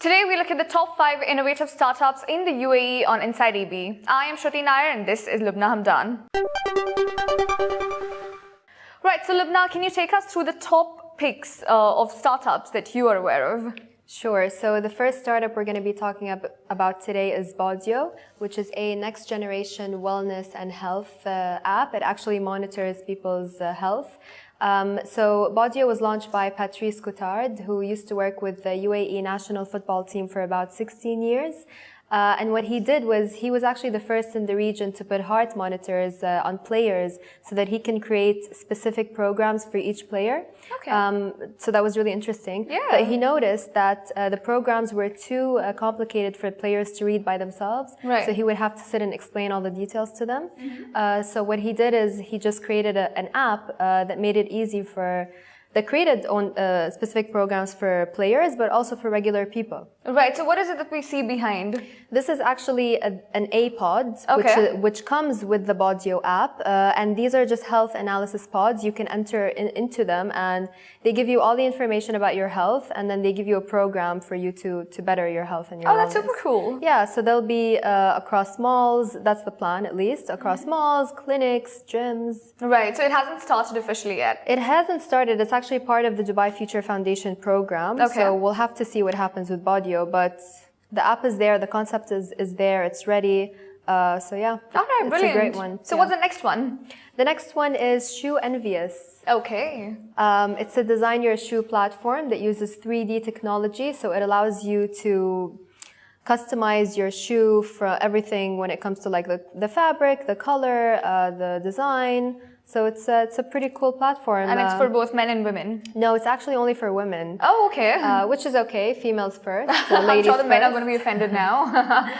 Today we look at the top 5 innovative startups in the UAE on Inside EB. I am Shruti Nair and this is Lubna Hamdan. Right, so Lubna, can you take us through the top picks of startups that you are aware of? Sure. So the first startup we're going to be talking about today is Bodyo, which is a next generation wellness and health app. It actually monitors people's health. So Bodyo was launched by Patrice, who used to work with the UAE national football team for about 16 years. And what he did was he was actually the first in the region to put heart monitors on players so that he can create specific programs for each player. Okay. So that was really interesting. Yeah. But he noticed that the programs were too complicated for players to read by themselves. Right. So he would have to sit and explain all the details to them. So what he did is he just created an app that made it easy that created on specific programs for players, but also for regular people. Right, so what is it that we see behind? This is actually an AiPod, which comes with the Bodyo app. And these are just health analysis pods. You can enter into them and they give you all the information about your health, and then they give you a program for you to better your health and your wellness. That's super cool. Yeah, so they'll be across malls, that's the plan at least, across malls, clinics, gyms. Right, so it hasn't started officially yet. It hasn't started. It's actually part of the Dubai Future Foundation program. Okay. So we'll have to see what happens with Bodyo, but the app is there, the concept is there, it's ready. So yeah, all right, it's brilliant. a great one. So what's the next one? The next one is Shoenvious. Okay. It's a design your shoe platform that uses 3D technology, so it allows you to customize your shoe for everything when it comes to like the fabric, the color, the design. So it's a pretty cool platform. And it's for both men and women? No, it's actually only for women. Oh, okay. Which is okay. Females first, I'm ladies sure the men are first. going to be offended now.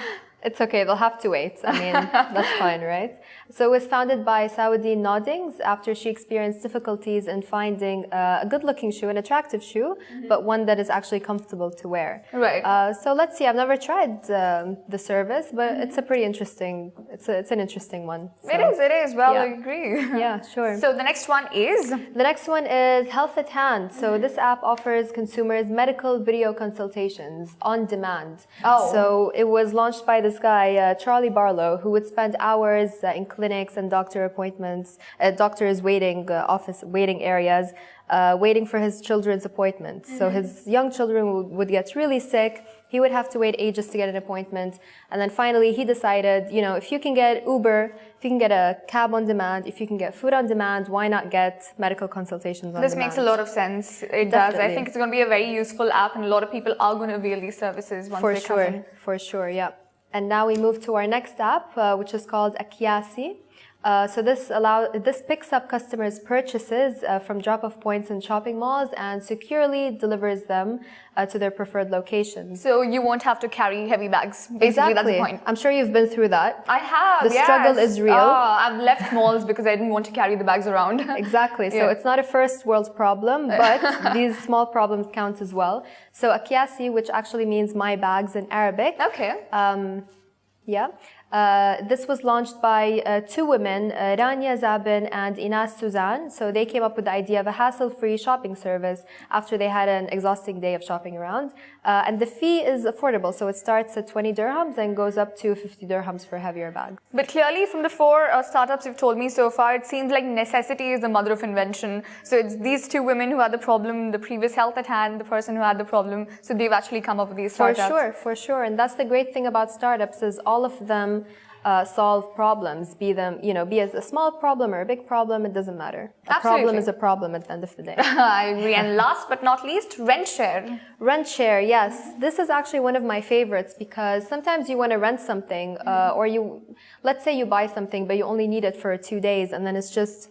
It's okay, they'll have to wait. I mean, that's fine, right? So it was founded by Saudi Noddings after she experienced difficulties in finding a good-looking shoe, an attractive shoe, but one that is actually comfortable to wear. Right. So let's see. I've never tried the service, but it's a pretty interesting. It's an interesting one. So, It is. Well, yeah. I agree. Yeah, sure. So the next one is? The next one is Helatan. So this app offers consumers medical video consultations on demand. Oh. So it was launched by this guy, Charlie Barlow, who would spend hours in clinics and doctor appointments, doctors waiting areas, waiting for his children's appointments. So his young children would get really sick. He would have to wait ages to get an appointment. And then finally he decided, if you can get Uber, if you can get a cab on demand, if you can get food on demand, why not get medical consultations on demand? This makes a lot of sense. It Definitely. does. I think it's going to be a very useful app, and a lot of people are going to avail these services once they come in. For sure, yeah. And now we move to our next app, which is called Kiosk See. So this picks up customers' purchases from drop-off points in shopping malls and securely delivers them to their preferred locations. So you won't have to carry heavy bags. Basically, Exactly. that's the point. I'm sure you've been through that. I have, The struggle is real. I've left malls because I didn't want to carry the bags around. Exactly. So Yeah. it's not a first world problem, but these small problems count as well. So Kiosk See, which actually means my bags in Arabic. Okay. Yeah. This was launched by two women, Rania Zabin and Inas Suzanne. So they came up with the idea of a hassle-free shopping service after they had an exhausting day of shopping around. And the fee is affordable. So it starts at 20 dirhams and goes up to 50 dirhams for heavier bags. But clearly, from the 4 startups you've told me so far, it seems like necessity is the mother of invention. So it's these two women who had the problem, the previous Helatan, the person who had the problem. So they've actually come up with these startups. For sure. And that's the great thing about startups is all of them solve problems, be it a small problem or a big problem, it doesn't matter. A problem is a problem at the end of the day. I agree. And last but not least, Rentshare. Rentshare, yes. This is actually one of my favorites because sometimes you want to rent something or let's say you buy something but you only need it for 2 days and then it's just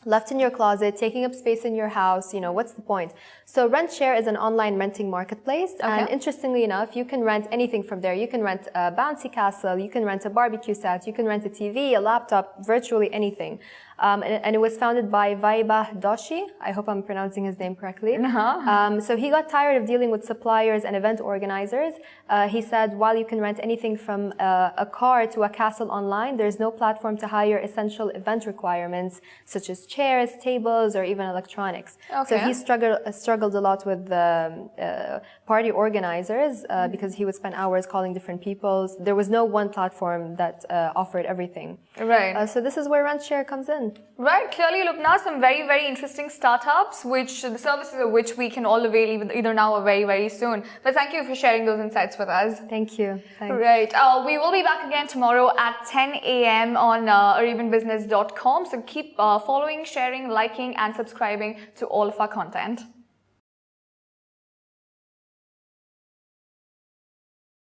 left in your closet, taking up space in your house, what's the point? So Rentshare is an online renting marketplace. Okay. And interestingly enough, you can rent anything from there. You can rent a bouncy castle, you can rent a barbecue set, you can rent a TV, a laptop, virtually anything. and it was founded by Vaibah Doshi. I hope I'm pronouncing his name correctly. So he got tired of dealing with suppliers and event organizers. He said, while you can rent anything from a car to a castle online, there's no platform to hire essential event requirements such as chairs, tables, or even electronics. So he struggled a lot with party organizers because he would spend hours calling different people. There was no one platform that offered everything. Right. So this is where Rentshare comes in. Right. Clearly, look, now some very, very interesting startups, which the services of which we can all avail either now or very, very soon. But thank you for sharing those insights with us. Thank you. Thanks. Right. We will be back again tomorrow at 10 a.m. on arabianbusiness.com. So keep following, sharing, liking, and subscribing to all of our content.